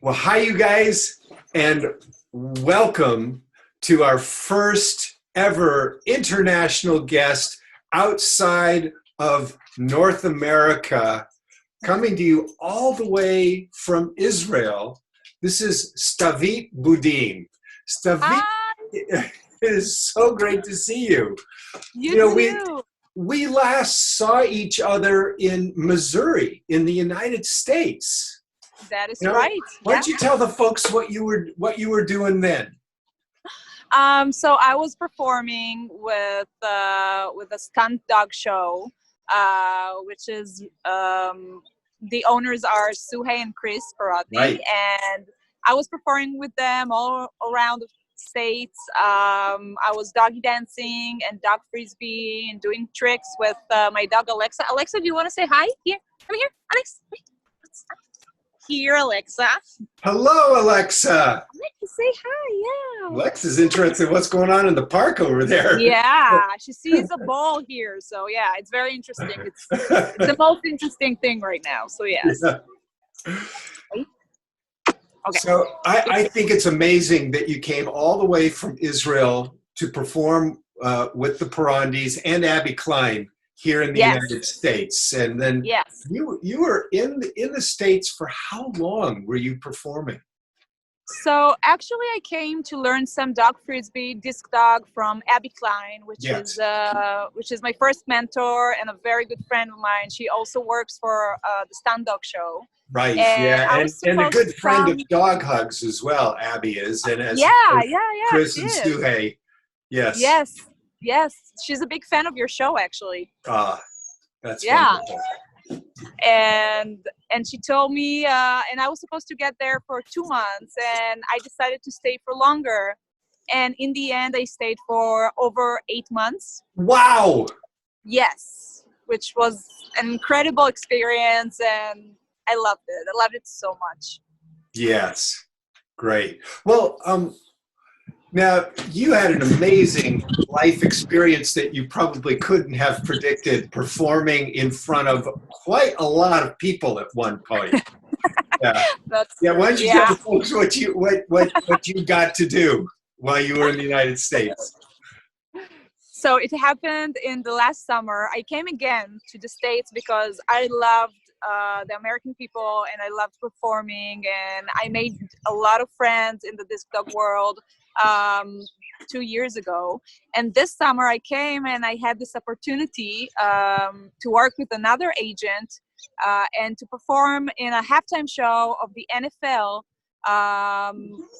Well, hi, you guys, and welcome to our first ever international guest outside of North America, coming to you all the way from Israel. This is Stavit Budin. Stavit, it is so great to see you. You too. We last saw each other in Missouri, in the United States. That is right. Why don't you tell the folks what you were doing then? So I was performing with a stunt dog show, which is the owners are Suhey and Chris Parati, right. And I was performing with them all around the states. I was doggy dancing and dog frisbee and doing tricks with my dog Alexa. Alexa, do you want to say hi? Here, come here, Alex. Here, Alexa. Hello, Alexa. Alexa, say hi. Yeah. Alexa's interested in what's going on in the park over there. Yeah, she sees a ball here, so yeah, it's very interesting. It's the most interesting thing right now. So yes. Yeah. Okay. So I think it's amazing that you came all the way from Israel to perform with the Parandis and Abby Klein here in the United States, and then you were in the States for how long were you performing? So actually, I came to learn some dog frisbee, disc dog from Abby Klein, which is my first mentor and a very good friend of mine. She also works for the Stunt Dog Show. Right, and and a good friend of Dog HUGS as well. Abby is, and as Chris and Suhey. Yes, she's a big fan of your show, actually. That's wonderful. And she told me, and I was supposed to get there for 2 months, and I decided to stay for longer. And in the end, I stayed for over 8 months. Wow! Yes, which was an incredible experience, and I loved it. I loved it so much. Yes, great. Well, now, you had an amazing life experience that you probably couldn't have predicted, performing in front of quite a lot of people at one point. Yeah. Why don't you tell the folks what you got to do while you were in the United States? So it happened in the last summer. I came again to the States because I loved the American people and I loved performing, and I made a lot of friends in the disc dog world 2 years ago. And this summer I came and I had this opportunity to work with another agent and to perform in a halftime show of the NFL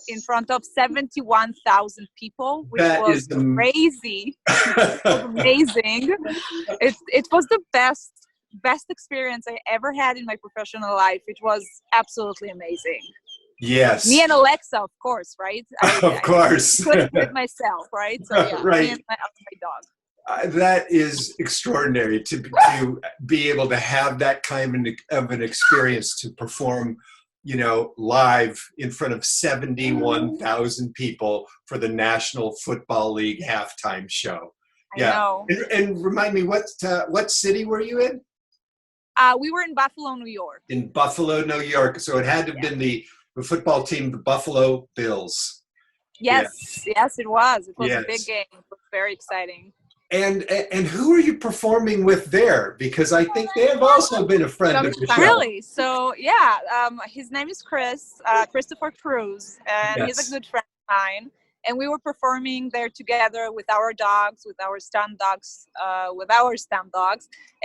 in front of 71,000 people, which was crazy. It was amazing. It was the best experience I ever had in my professional life. It was absolutely amazing. Yes. Me and Alexa, of course, right? Of course. I couldn't do it myself, right? So yeah, right. Me and my dog. That is extraordinary to be able to have that kind of an experience to perform, live in front of 71,000 people for the National Football League halftime show. I know. And remind me, what city were you in? We were in Buffalo, New York. In Buffalo, New York. So it had to have been the football team, the Buffalo Bills. Yes, it was. It was a big game. It was very exciting. And who are you performing with there? Because I think they have also been a friend of the show. Really? So his name is Christopher Cruz, and he's a good friend of mine. And we were performing there together with our dogs, with our stunt dogs,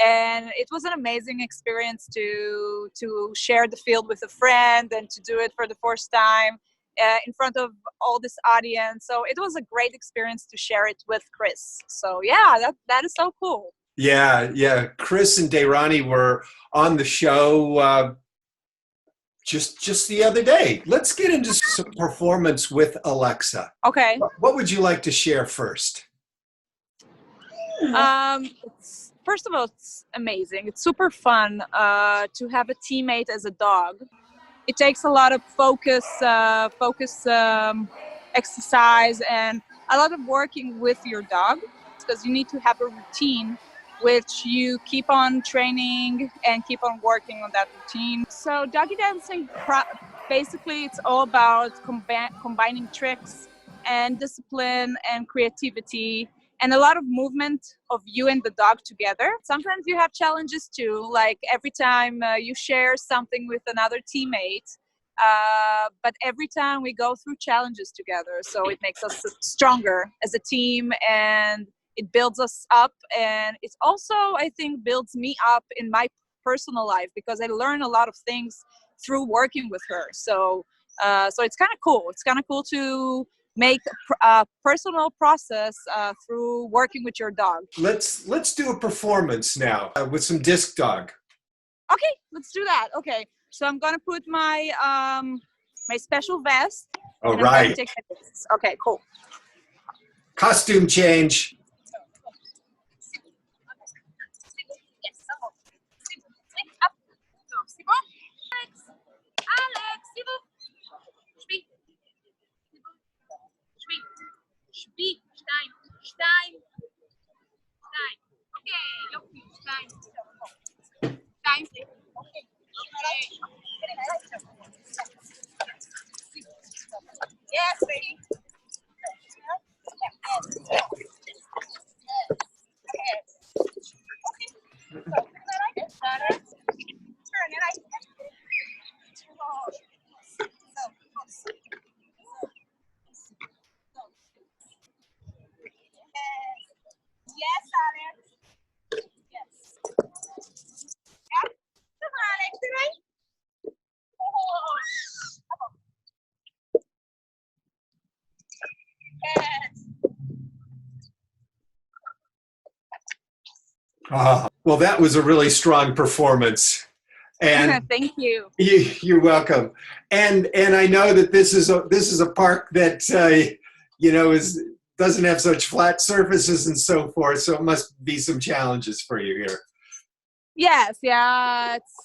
and it was an amazing experience to share the field with a friend and to do it for the first time in front of all this audience. So it was a great experience to share it with Chris. So that is so cool. Yeah. Chris and Dayrani were on the show just the other day. Let's get into some performance with Alexa. Okay. What would you like to share first? First of all, it's amazing. It's super fun to have a teammate as a dog. It takes a lot of focus exercise and a lot of working with your dog, because you need to have a routine which you keep on training and keep on working on that routine. So doggy dancing basically it's all about combining tricks and discipline and creativity and a lot of movement of you and the dog together. Sometimes you have challenges too, like every time you share something with another teammate. But every time we go through challenges together, so it makes us stronger as a team, and it builds us up, and it also, I think, builds me up in my personal life because I learn a lot of things through working with her. So it's kind of cool. It's kind of cool to make a personal process through working with your dog. Let's do a performance now with some disc dog. Okay, let's do that. Okay, so I'm gonna put my my special vest. All and I'm gonna right. take my discs. Okay, cool. Costume change. Yes, baby. Yes, Alex. Yes. Yeah. Come on, Alex, right? Yes. Ah, well, that was a really strong performance. And Thank you. you're welcome. And I know that this is a park that doesn't have such flat surfaces and so forth. So it must be some challenges for you here. Yes, yeah. It's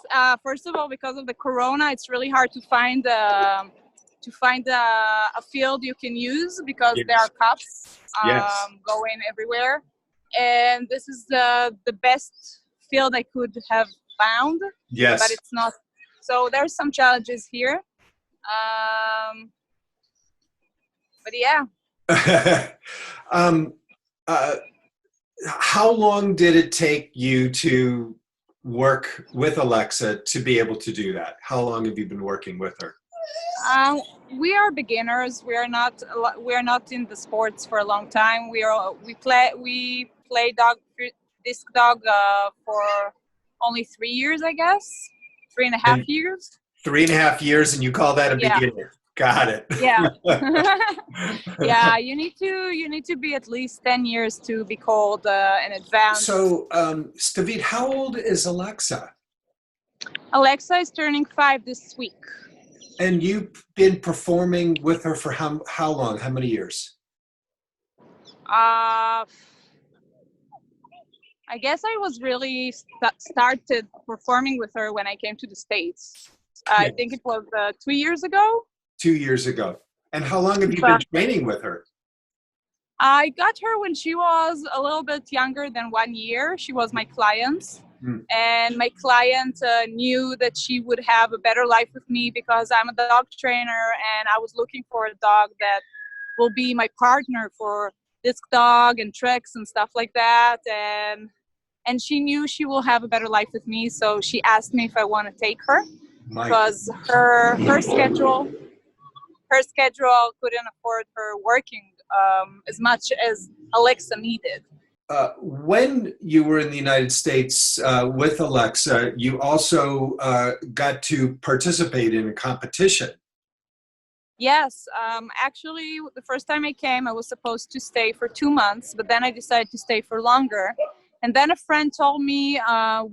first of all, because of the corona, it's really hard to find a field you can use because Yes. there are cops Yes. going everywhere, and this is the best field I could have found. Yes. But it's not. So there's some challenges here. But yeah. How long did it take you to work with Alexa to be able to do that? How long have you been working with her? We are beginners. We are not in the sports for a long time. We play disc dog for only 3 years, I guess. 3.5 years. 3.5 years, and you call that a beginner? Got it. Yeah. Yeah, you need to be at least 10 years to be called an advanced. So, Stavit, how old is Alexa? Alexa is turning 5 this week. And you've been performing with her for how long? How many years? I guess I was really started performing with her when I came to the States. I think it was 2 years ago. 2 years ago. And how long have you been training with her? I got her when she was a little bit younger than 1 year. She was my client. And my client knew that she would have a better life with me because I'm a dog trainer, and I was looking for a dog that will be my partner for disc dog and tricks and stuff like that. And she knew she will have a better life with me, so she asked me if I want to take her because her schedule couldn't afford her working as much as Alexa needed. When you were in the United States with Alexa, you also got to participate in a competition. Yes, actually, the first time I came, I was supposed to stay for 2 months, but then I decided to stay for longer. And then a friend told me,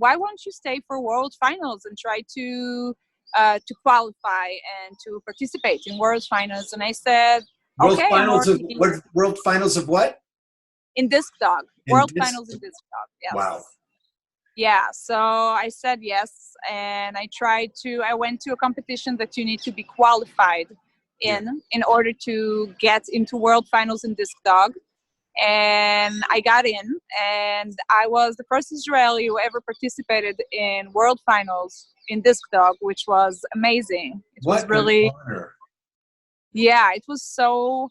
why won't you stay for World Finals and try to qualify and to participate in World Finals? And I said, okay. World Finals of what? In disc dog. World Finals in disc dog. Yes. Wow. Yeah, so I said yes, and I went to a competition that you need to be qualified in order to get into World Finals in disc dog. and I got in, and I was the first Israeli who ever participated in world finals in disc dog, which was amazing. It was What an really, honor. yeah, it was so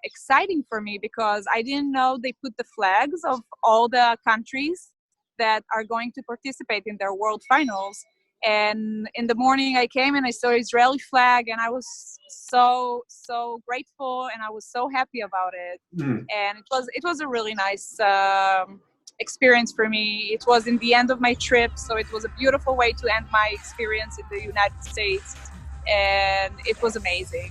exciting for me because I didn't know they put the flags of all the countries that are going to participate in their world finals. And in the morning I came and I saw Israeli flag, and I was so grateful, and I was so happy about it. Mm. And it was a really nice experience for me. It was in the end of my trip, so it was a beautiful way to end my experience in the United States, and it was amazing.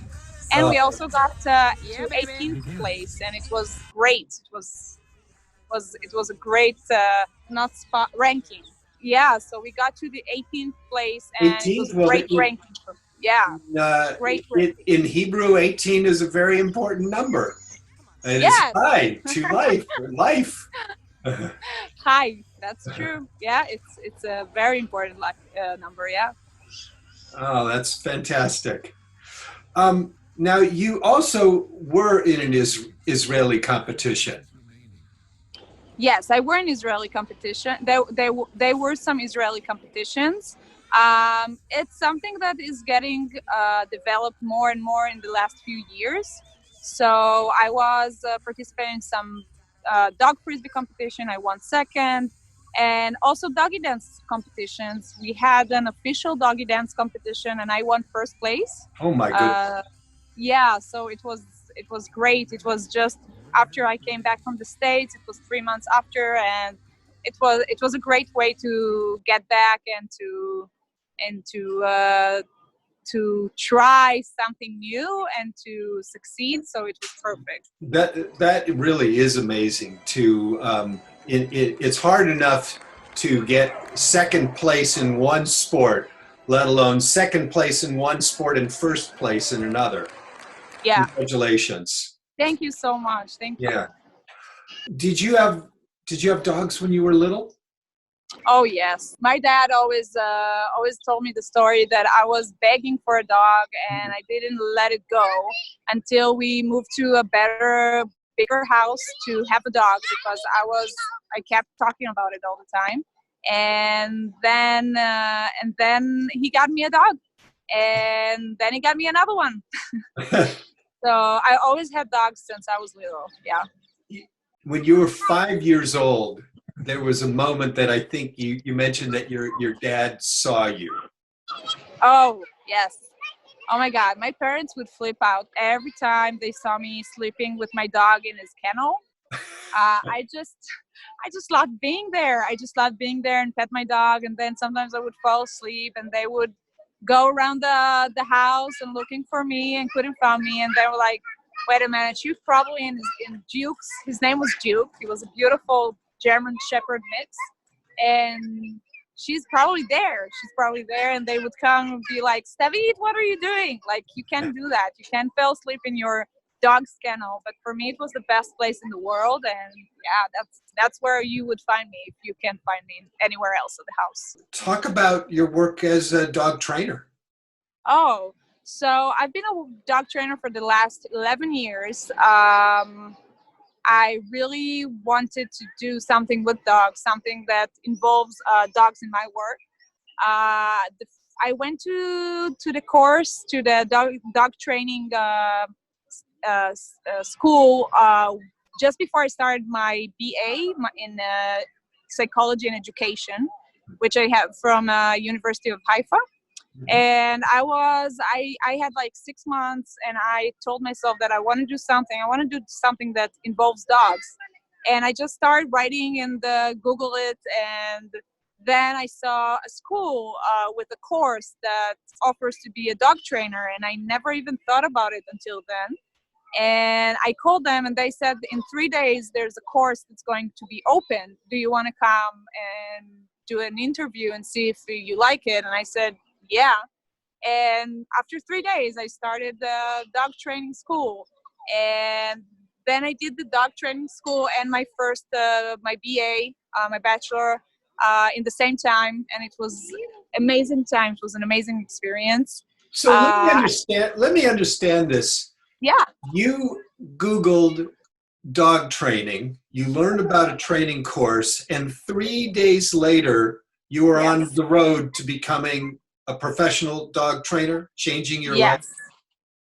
And we Oh, also got to 18th place, and it was great. It was a great not spot ranking. Yeah, so we got to the 18th place, and it was 18th. a Well, great ranking. Yeah, uh, great ranking. in Hebrew, 18 is a very important number. It is Yes, high to life. Life. hi. That's true. Yeah, it's a very important number. Yeah. Oh, that's fantastic. Now, you also were in an Israeli competition. Yes, I were in Israeli competition. There were some Israeli competitions. It's something that is getting developed more and more in the last few years. So I was participating in some dog frisbee competition. I won second, and also doggy dance competitions. We had an official doggy dance competition, and I won first place. Oh my goodness. Uh, yeah, so it was great. It was just after I came back from the States. It was 3 months after, and it was a great way to get back and to try something new and to succeed. So it was perfect. That really is amazing. It's hard enough to get second place in one sport, let alone second place in one sport and first place in another. Yeah. Congratulations. Thank you so much. Thank you. Yeah. Did you have did you have dogs when you were little? Oh yes, my dad always told me the story that I was begging for a dog and I didn't let it go until we moved to a better, bigger house to have a dog because I kept talking about it all the time, and then he got me a dog, and then he got me another one. So I always had dogs since I was little. Yeah. When you were 5 years old, there was a moment that I think you mentioned that your dad saw you. Oh yes. Oh my God, my parents would flip out every time they saw me sleeping with my dog in his kennel. I just loved being there. I just loved being there and pet my dog, and then sometimes I would fall asleep, and they would go around the house and looking for me and couldn't find me, and they were like, "Wait a minute, you're probably in Duke's." His name was Duke. He was a beautiful German Shepherd mix, and she's probably there, and they would come and be like, Stavit, what are you doing? Like, you can't do that. You can't fall asleep in your dog's kennel. But for me, it was the best place in the world, and yeah, that's where you would find me if you can't find me anywhere else at the house. Talk about your work as a dog trainer. Oh, so I've been a dog trainer for the last 11 years. I really wanted to do something with dogs, something that involves dogs in my work. I went to the course, to the dog training school just before I started my BA in psychology and education, which I have from University of Haifa. And I had like 6 months, and I told myself that I want to do something. I want to do something that involves dogs. And I just started writing and Google it, and then I saw a school with a course that offers to be a dog trainer, and I never even thought about it until then. And I called them, and they said in 3 days there's a course that's going to be open. Do you want to come and do an interview and see if you like it? And I said, yeah. And after 3 days, I started the dog training school. And then I did the dog training school and my first, my BA, my bachelor, in the same time. And it was amazing time. It was an amazing experience. So let me Uh, understand. Let me understand this. yeah. You Googled dog training. You learned about a training course, and 3 days later, you were on Yes. the road to becoming a professional dog trainer, changing your life.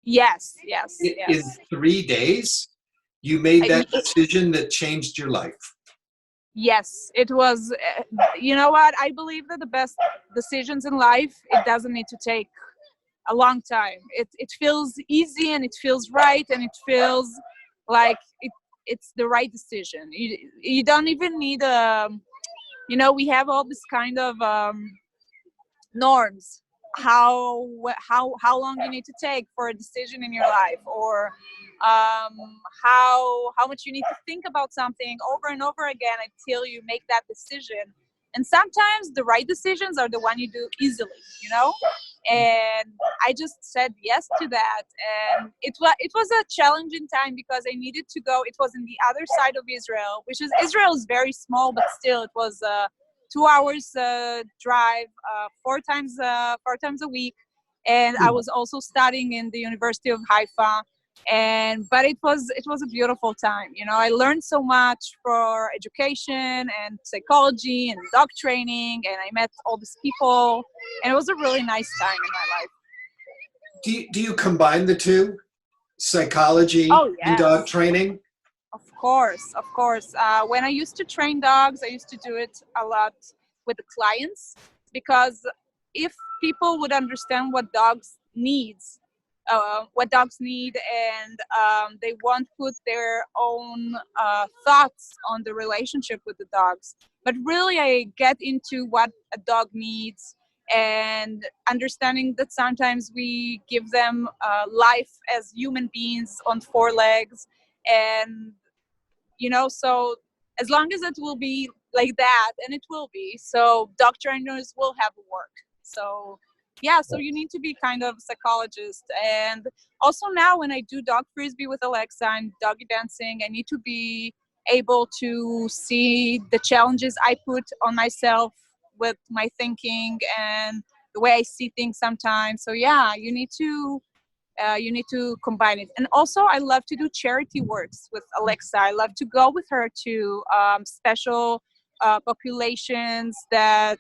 Yes. Yes. Yes. In Yes. 3 days, you made I, that decision that changed your life. yes, it was. You know what? I believe that the best decisions in life, it doesn't need to take a long time. It feels easy and it feels right and it feels like it's the right decision. You don't even need we have all this kind of norms, how long you need to take for a decision in your life, or how much you need to think about something over and over again until you make that decision. And sometimes the right decisions are the one you do easily. And I just said yes to that, and it was a challenging time because I needed to go. It was in the other side of Israel, which is Israel is very small, but still it was 2 hours drive, four times a week. And I was also studying in the University of Haifa. But it was a beautiful time. I learned so much for education and psychology and dog training, and I met all these people, and it was a really nice time in my life. Do you combine the two, psychology Oh and dog yes. training? Of course, of course. When I used to train dogs, I used to do it a lot with the clients, because if people would understand what dogs need, and they won't put their own thoughts on the relationship with the dogs, but really I get into what a dog needs, and understanding that sometimes we give them life as human beings on four legs. And so as long as it will be like that, and it will be, so dog trainers will have work. So yeah, so you need to be kind of psychologist. And also now when I do dog frisbee with Alexa and doggy dancing, I need to be able to see the challenges I put on myself with my thinking and the way I see things sometimes. So yeah, you need to combine it. And also I love to do charity works with Alexa. I love to go with her to special populations that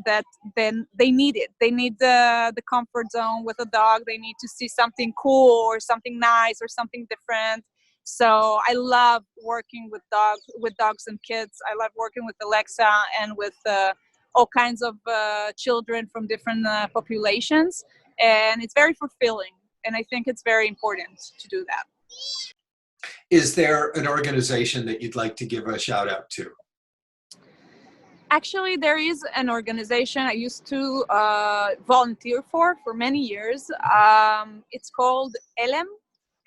that then they need it. They need the comfort zone with a dog. They need to see something cool or something nice or something different. So I love working with dogs and kids. I love working with Alexa and with all kinds of children from different populations, and it's very fulfilling. And I think it's very important to do that. Is there an organization that you'd like to give a shout out to? Actually, there is an organization I used to volunteer for many years. It's called Elem,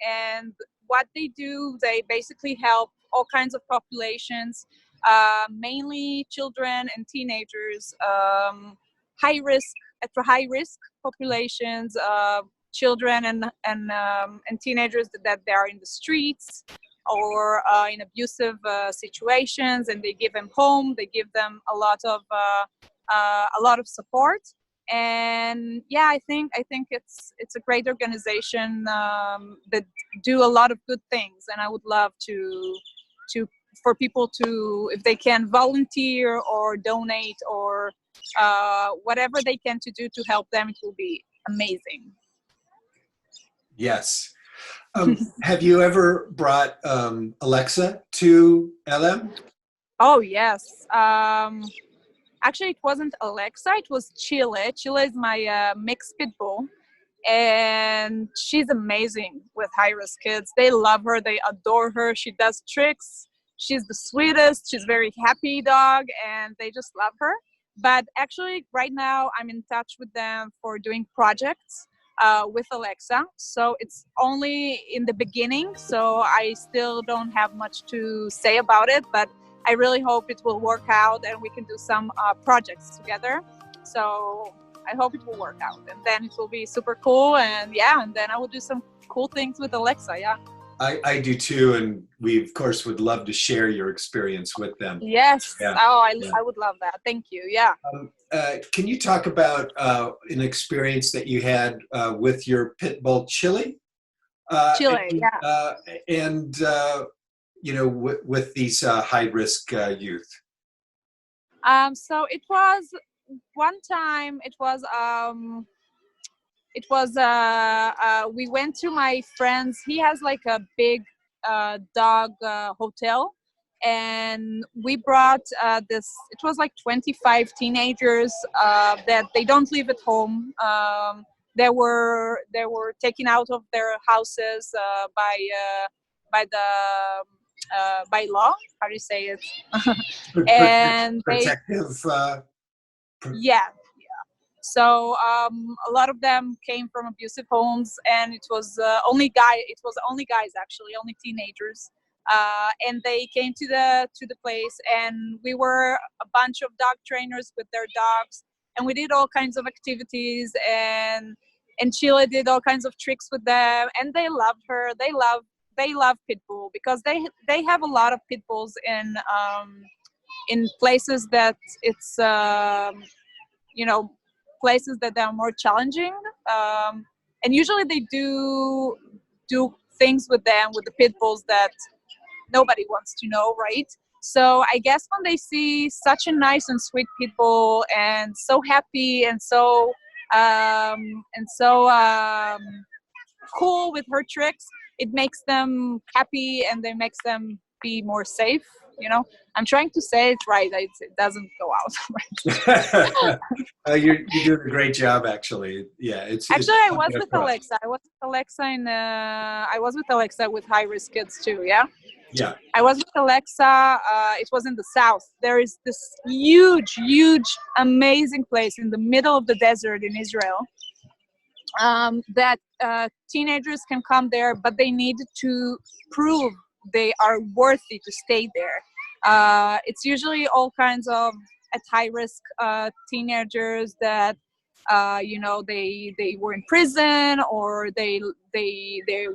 and what they do, they basically help all kinds of populations, mainly children and teenagers, high risk populations, children and teenagers that they are in the streets or in abusive situations, and they give them home. They give them a lot of support. And yeah, I think it's a great organization that do a lot of good things, and I would love to for people to, if they can, volunteer or donate or whatever they can to do to help them. It will be amazing. Yes. Have you ever brought Alexa to LM? Oh yes. Actually, it wasn't Alexa. It was Chile. Chile is my mixed pit bull, and she's amazing with high-risk kids. They love her. They adore her. She does tricks. She's the sweetest. She's very happy dog, and they just love her. But actually, right now, I'm in touch with them for doing projects with Alexa. So it's only in the beginning, so I still don't have much to say about it, but I really hope it will work out and we can do some projects together. So I hope it will work out, and then it will be super cool. And yeah, and then I will do some cool things with Alexa. Yeah. I do too, and we of course would love to share your experience with them. Yes. Yeah. Oh, Yeah. I would love that. Thank you. Yeah. Can you talk about an experience that you had with your pit bull Chili? Chile, yeah. And you know, with these high-risk youth. So it was one time. We went to my friend's. He has like a big dog hotel, and we brought this. It was like 25 teenagers that they don't live at home. They were taken out of their houses by the by law. How do you say it? And they, Protective. yeah. So a lot of them came from abusive homes, and it was only guys actually, only teenagers. And they came to the place, and we were a bunch of dog trainers with their dogs, and we did all kinds of activities, and Sheila did all kinds of tricks with them, and they loved her. They love pit bull because they have a lot of pit bulls in places that it's you know, places that are more challenging, and usually they do things with them, with the pit bulls, that nobody wants to know, right? So I guess when they see such a nice and sweet pit bull, and so happy, and so cool with her tricks, it makes them happy, and it makes them be more safe. I'm trying to say it right. It doesn't go out. You're doing a great job, actually. Yeah, Actually, I was with Alexa. I was with Alexa with high risk kids too. Yeah. Yeah. I was with Alexa. It was in the south. There is this huge, amazing place in the middle of the desert in Israel that teenagers can come there, but they need to prove they are worthy to stay there. It's usually all kinds of at high risk teenagers that they were in prison, or they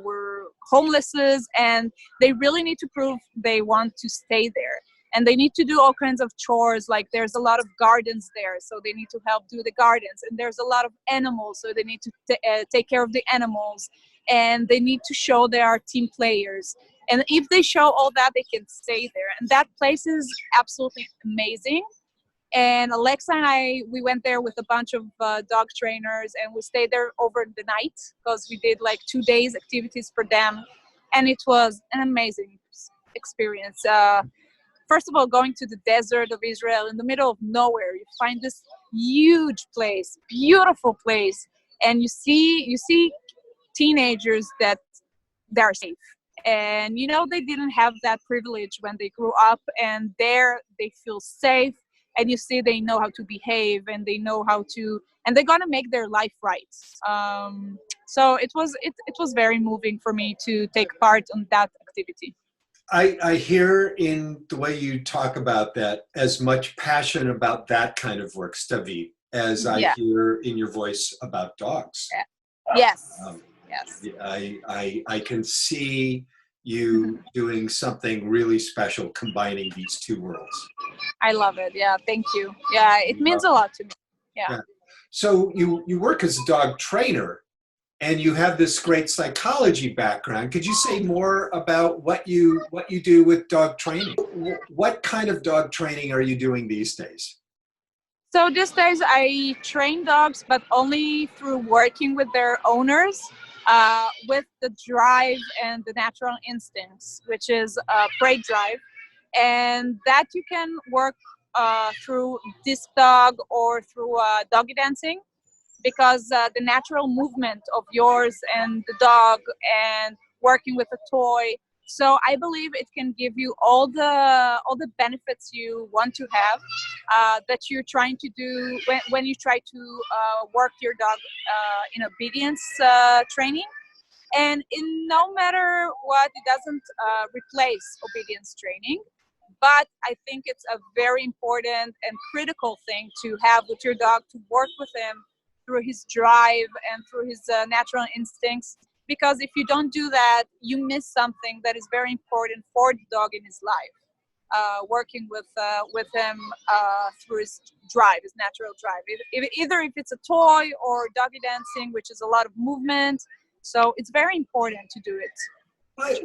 were homeless, and they really need to prove they want to stay there. And they need to do all kinds of chores, like there's a lot of gardens there, so they need to help do the gardens. And there's a lot of animals, so they need to take care of the animals. And they need to show they are team players. And if they show all that, they can stay there. And that place is absolutely amazing. And Alexa and we went there with a bunch of dog trainers, and we stayed there over the night because we did like 2 days activities for them. And it was an amazing experience. First of all, going to the desert of Israel in the middle of nowhere, you find this huge place, beautiful place, and you see teenagers that they're safe. And they didn't have that privilege when they grew up, and there they feel safe, and you see they know how to behave, and they know how to, and they're gonna make their life right. So it was very moving for me to take part on that activity. I hear in the way you talk about that as much passion about that kind of work, Stavit, as I hear in your voice about dogs. Yes. Yes. I can see you doing something really special, combining these two worlds. I love it. Yeah, thank you. Yeah, it means a lot to me. Yeah. So you work as a dog trainer, and you have this great psychology background. Could you say more about what you do with dog training? What kind of dog training are you doing these days? So these days I train dogs, but only through working with their owners, with the drive and the natural instincts, which is prey drive. And that you can work through disc dog or through doggy dancing, because the natural movement of yours and the dog, and working with a toy. So I believe it can give you all the benefits you want to have, that you're trying to do when you try to work your dog in obedience training. And in no matter what, it doesn't replace obedience training. But I think it's a very important and critical thing to have with your dog, to work with him through his drive and through his natural instincts. Because if you don't do that, you miss something that is very important for the dog in his life. Working with him through his drive, his natural drive. Either if it's a toy or doggy dancing, which is a lot of movement. So it's very important to do it.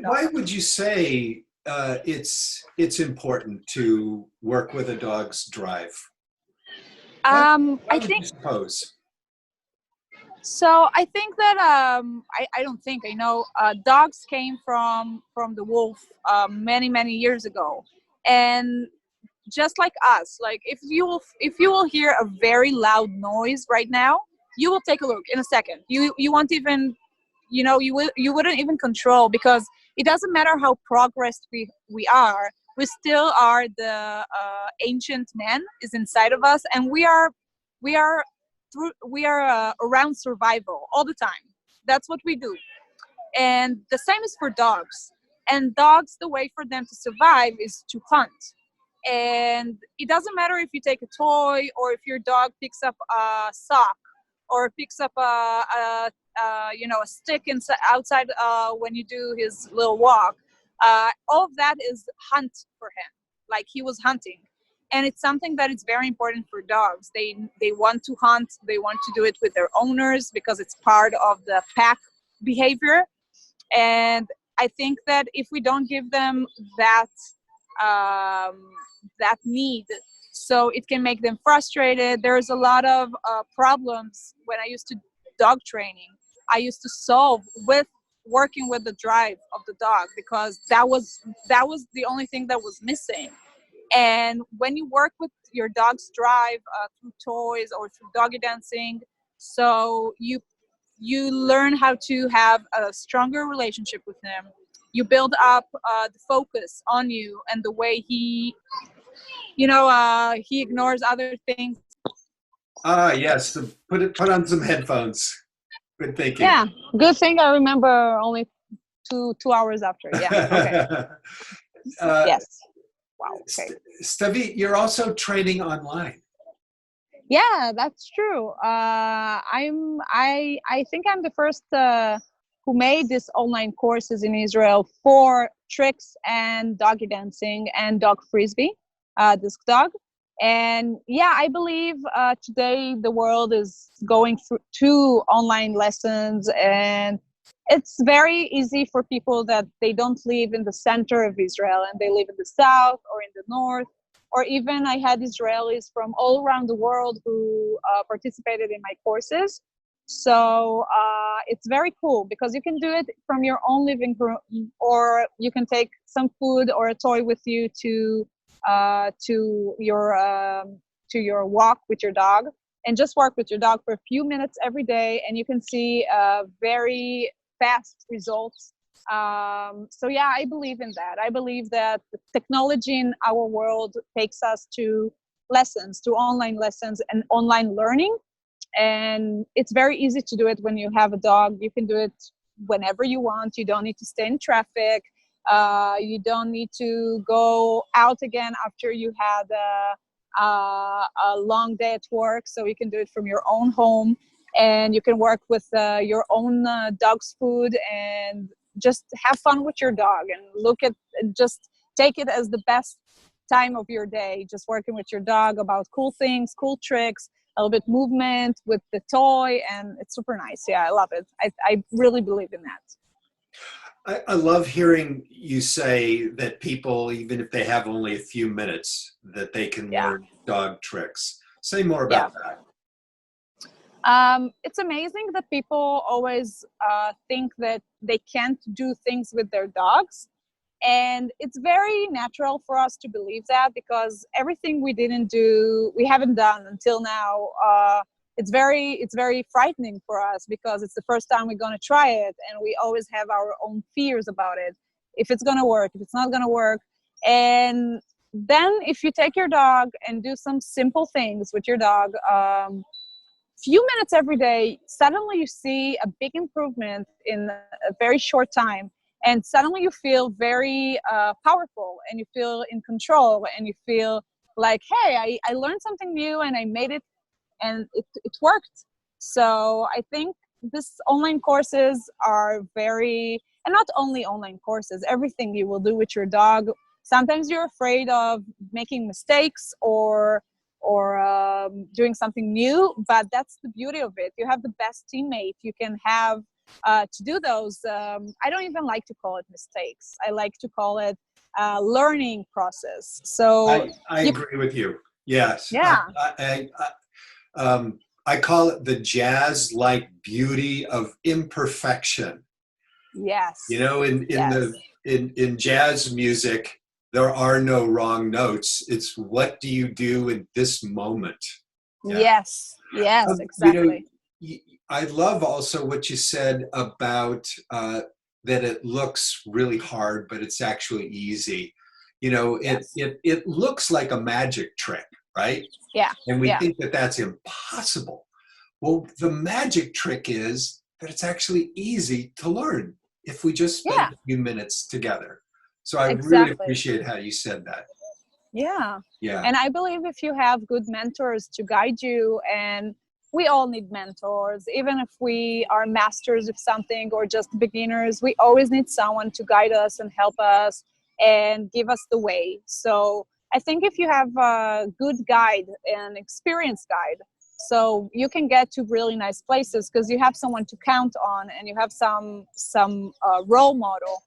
Why would you say it's important to work with a dog's drive? Why I would think you suppose? so. I think that I don't think I know. Dogs came from the wolf many years ago, and just like us, like if you will hear a very loud noise right now, you will take a look in a second. You won't even, you wouldn't even control, because it doesn't matter how progressed we are. We still are the ancient man is inside of us, and we are around survival all the time. That's what we do, and the same is for dogs. And dogs, the way for them to survive is to hunt. And it doesn't matter if you take a toy, or if your dog picks up a sock, or picks up a stick outside when you do his little walk. All of that is hunt for him, like he was hunting. And it's something that is very important for dogs. They want to hunt. They want to do it with their owners, because it's part of the pack behavior. And I think that if we don't give them um, that need, so it can make them frustrated. There's a lot of problems when I used to dog training. I used to solve with working with the drive of the dog, because that was the only thing that was missing. And when you work with your dog's drive through toys or through doggy dancing, so you learn how to have a stronger relationship with him. You build up the focus on you, and the way he ignores other things. Ah, yes. So put on some headphones. Good thinking. Yeah, good thing I remember only 2 hours after. Yeah. Okay. uh, Yes. Wow. Okay. Stavit, you're also training online. Yeah, that's true. I think I'm the first who made these online courses in Israel for tricks and doggy dancing and dog frisbee, disc dog. And yeah, I believe today the world is going through to online lessons, and it's very easy for people that they don't live in the center of Israel and they live in the south or in the north, or even I had Israelis from all around the world who participated in my courses. So it's very cool, because you can do it from your own living room, or you can take some food or a toy with you to your walk with your dog, and just work with your dog for a few minutes every day, and you can see very fast results. So yeah, I believe in that. I believe that the technology in our world takes us to online lessons and online learning. And it's very easy to do it when you have a dog. You can do it whenever you want. You don't need to stay in traffic. You don't need to go out again after you had a long day at work. So you can do it from your own home, and you can work with your own dog's food, and just have fun with your dog, and just take it as the best time of your day, just working with your dog about cool things, cool tricks, a little bit movement with the toy, and it's super nice. Yeah, I love it. I really believe in that. I love hearing you say that people, even if they have only a few minutes, that they can learn dog tricks. Say more about that. It's amazing that people always think that they can't do things with their dogs. And it's very natural for us to believe that, because everything we haven't done until now, it's very frightening for us, because it's the first time we're going to try it, and we always have our own fears about it. If it's going to work, if it's not going to work. And then if you take your dog and do some simple things with your dog, few minutes every day, suddenly you see a big improvement in a very short time. And suddenly you feel very powerful, and you feel in control, and you feel like, hey, I learned something new, and I made it, and it worked. So I think this online courses are and not only online courses, everything you will do with your dog. Sometimes you're afraid of making mistakes or doing something new, but that's the beauty of it. You have the best teammate you can have to do those. I don't even like to call it mistakes. I like to call it learning process. So I agree with you. Yes. yeah, I call it the jazz-like beauty of imperfection. yes, You know, yes, in jazz music, there are no wrong notes. It's what do you do in this moment? Yeah. yes, yes, You know, exactly. I love also what you said about that it looks really hard, but it's actually easy. You know, Yes, it looks like a magic trick, right? yeah, And we yeah, think that that's impossible. Well, the magic trick is that it's actually easy to learn if we just spend yeah, a few minutes together. So I really exactly. appreciate how you said that. Yeah. Yeah. And I believe if you have good mentors to guide you, and we all need mentors, even if we are masters of something or just beginners, we always need someone to guide us and help us and give us the way. So I think if you have a good guide, an experienced guide, so you can get to really nice places because you have someone to count on and you have some role model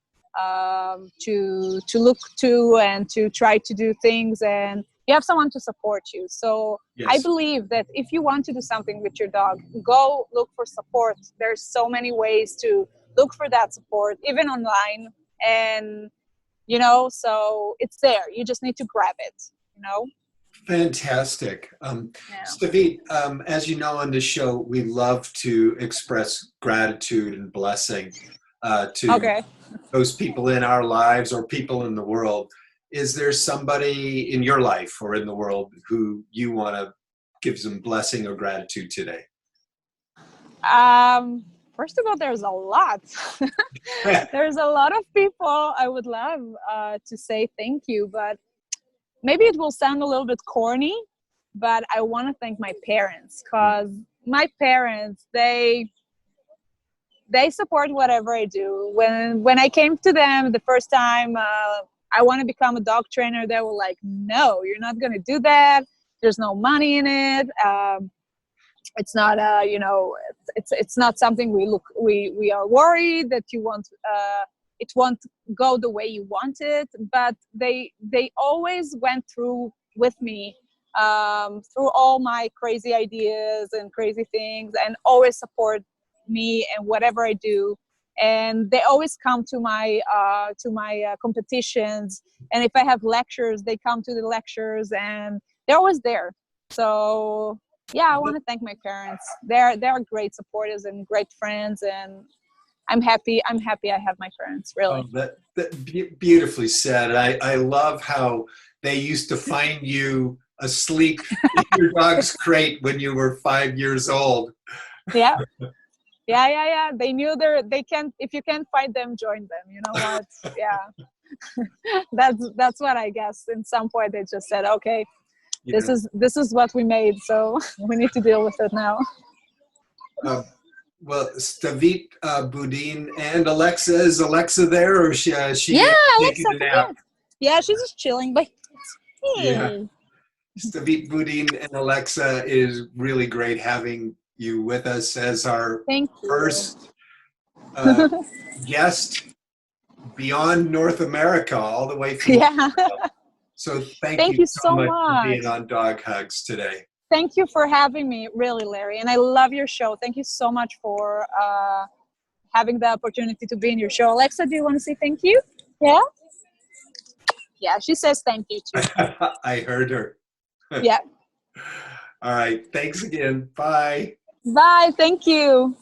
to look to and to try to do things, and you have someone to support you. So I Yes. believe that if you want to do something with your dog, go look for support. There's so many ways to look for that support, even online. And so it's there, you just need to grab it. Fantastic. Yeah. Stavit, as you know on this show, we love to express gratitude and blessing to Okay. those people in our lives or people in the world. Is there somebody in your life or in the world who you want to give some blessing or gratitude today? First of all, there's a lot. There's a lot of people I would love to say thank you, but maybe it will sound a little bit corny, but I want to thank my parents, because my parents, they support whatever I do. When I came to them the first time, I want to become a dog trainer, they were like, no, you're not going to do that. There's no money in it. It's not it's not something we are worried that you want it won't go the way you want it. But they always went through with me through all my crazy ideas and crazy things, and always support me and whatever I do. And they always come to my competitions, and if I have lectures, they come to the lectures, and they're always there. So yeah, I want to thank my parents. They're great supporters and great friends, and I'm happy I have my parents, Oh, really. that beautifully said. I love how they used to find you asleep in your dog's crate when you were 5 years old. Yeah. Yeah. They knew they can't, if you can't find them, join them. You know what? Yeah. That's what I guess. In some point they just said, okay, Yeah. this is what we made, so we need to deal with it now. Uh, well, Stavit Budin and Alexa, is Alexa there or is Yeah, she taking Alexa, a come nap? here. Yeah, she's just chilling, but Yeah. hey. Stavit Budin and Alexa, it is really great having you with us as our Thank you. first uh, guest beyond North America, all the way from Yeah. Israel. So thank Thank you you so so much for much. being on Dog Hugs today. Thank you for having me, really, Larry. And I love your show. Thank you so much for having the opportunity to be in your show. Alexa, do you want to say thank you? Yeah? Yeah, she says thank you too. I heard her. Yeah. All right. Thanks again. Bye. Bye. Thank you.